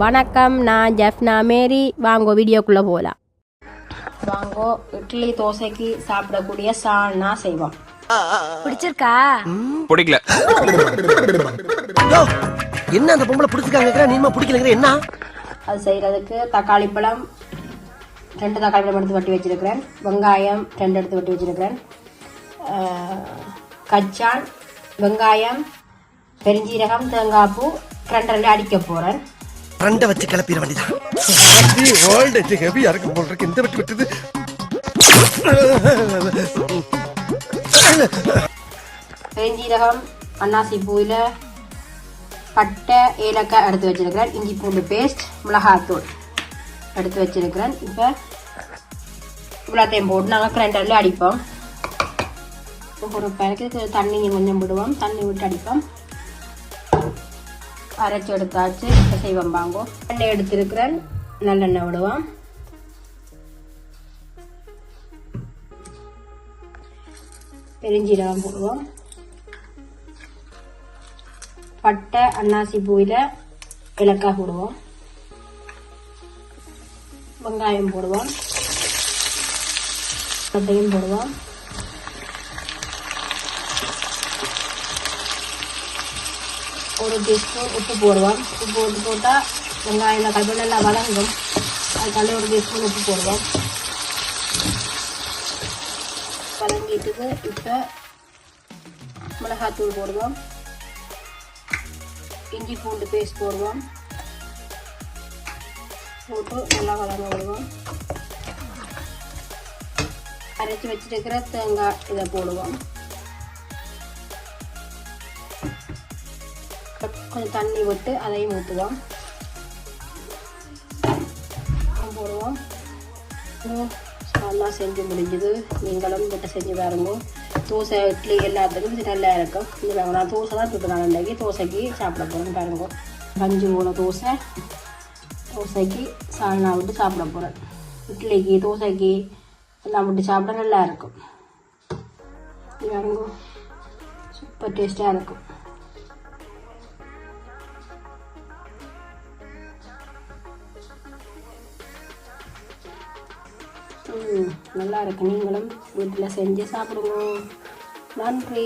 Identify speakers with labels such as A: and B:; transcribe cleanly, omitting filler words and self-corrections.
A: வணக்கம், நான் ஜெஃப்னா மேரி. வாங்கோ வீடியோக்குள்ளே போகலாம். வாங்கோ இட்லி தோசைக்கு சாப்பிடக்கூடிய சால்னா செய்வோம்.
B: பிடிச்சிருக்கா?
C: பிடிக்கல.
D: என்ன அந்த பொம்பளை பிடிச்சிருக்காங்க, நீமா பிடிக்கலங்கிற என்ன?
A: அது செய்கிறதுக்கு தக்காளி பழம் 2 தக்காளி பழம் எடுத்து வெட்டி வச்சிருக்கிறேன். வெங்காயம் 2 எடுத்து வெட்டி வச்சிருக்கிறேன். கச்சான், வெங்காயம், பெருஞ்சீரகம், தேங்காய் பூ 2 அடிக்க போகிறேன்.
D: 2 வச்சு கிளப்பிட வேண்டியதான். ஹெவியா இருக்கு போல் இருக்கு. இந்த வெட்டி விட்டது.
A: பெருஞ்சீரகம், அன்னாசி பூவில் பட்டை, ஏலக்காய் எடுத்து வச்சிருக்கிறேன். இஞ்சி பூண்டு பேஸ்ட், மிளகாத்தூள் எடுத்து வச்சிருக்கிறேன். இப்போ இவ்வளோத்தையும் போட்டு நாங்கள் கிரைண்டரில் அடிப்போம். ஒரு பேருக்கு தண்ணி கொஞ்சம் விடுவோம். தண்ணி விட்டு அடிப்போம். அரைச்சி எடுத்தாச்சு. இப்போ செய்வோம். வாங்கோ எண்ணெய் எடுத்துருக்கிறேன். நல்லெண்ணெய் விடுவோம். பெருஞ்சீரகம் போடுவோம். பட்டை, அன்னாசி பூவில் ஏலக்காய் போடுவோம். வெங்காயம் போடுவோம். பட்டையும் போடுவோம். ஒரு டீஸ்பூன் உப்பு போடுவோம். உப்பு போட்டால் வெங்காயம் கருவேப்பிலை நல்லா வதங்கும். அதுக்காக ஒரு டீஸ்பூன் உப்பு போடுவோம். வதங்கிட்டுக்கு இப்போ மிளகாத்தூள் போடுவோம். இஞ்சி பூண்டு பேஸ்ட் போடுவோம். போட்டு நல்லா வதங்க விடுவோம். அரைச்சி வச்சிருக்கிற தேங்காய் இதை போடுவோம். கொஞ்சம் தண்ணி விட்டு அதையும் ஊற்றுவோம். போடுவோம். நல்லா செஞ்சு முடிஞ்சுது. நீங்களும் வீட்டை செஞ்சு பாருங்க. தோசை, இட்லி எல்லாத்துக்கும் இது நல்லா இருக்கும். இது நான் தோசை தான் சுட்டுறேன். இன்றைக்கி தோசைக்கு சாப்பிட போகிறேன். பாருங்க, 5 மூணு தோசை. தோசைக்கு சால்னா விட்டு சாப்பிட போகிறேன். இட்லிக்கு, தோசைக்கு எல்லாம் விட்டு சாப்பிட நல்லா இருக்கும். பாருங்க, சூப்பர் டேஸ்ட்டாக இருக்கும். நல்லா இருக்கு. நீங்களும் வீட்டில் செஞ்சு சாப்பிடுங்க. நன்றி.